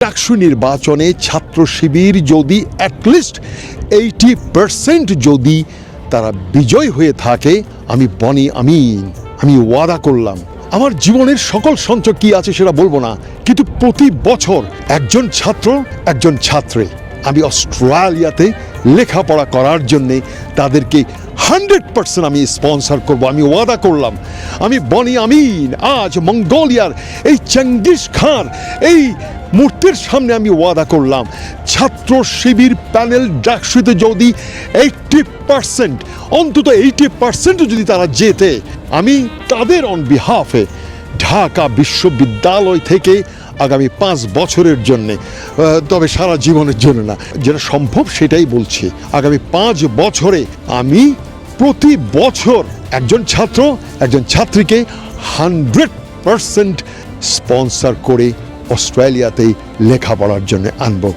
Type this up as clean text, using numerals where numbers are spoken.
ডাকসু নির্বাচনে ছাত্র শিবির যদি অ্যাটলিস্ট 80% যদি তারা বিজয় হয়ে থাকে, আমি বনি আমিন, আমি ওয়াদা করলাম আমার জীবনের সকল সঞ্চয় কি আছে সেটা বলবো না, কিন্তু প্রতি বছর একজন ছাত্র একজন ছাত্রী আমি অস্ট্রেলিয়াতে লেখাপড়া করার জন্যে তাদেরকে 100% আমি স্পন্সর করব। আমি ওয়াদা করলাম। আমি বনি আমিন আজ মঙ্গোলিয়ার এই চেঙ্গিস খান এই মূর্তির সামনে আমি ওয়াদা করলাম, ছাত্র শিবির প্যানেল ডাকসুতে যদি 80% অন্তত 80% যদি তারা জেতে, আমি তাদের অন বিহাফে ঢাকা বিশ্ববিদ্যালয় থেকে আগামী 5 বছরের জন্যে, তবে সারা জীবনের জন্য না, যেটা সম্ভব সেটাই বলছি, আগামী 5 বছরে আমি প্রতি বছর একজন ছাত্র একজন ছাত্রীকে 100% স্পন্সর করে অস্ট্রেলিয়াতে লেখাপড়ার জন্য আনবো।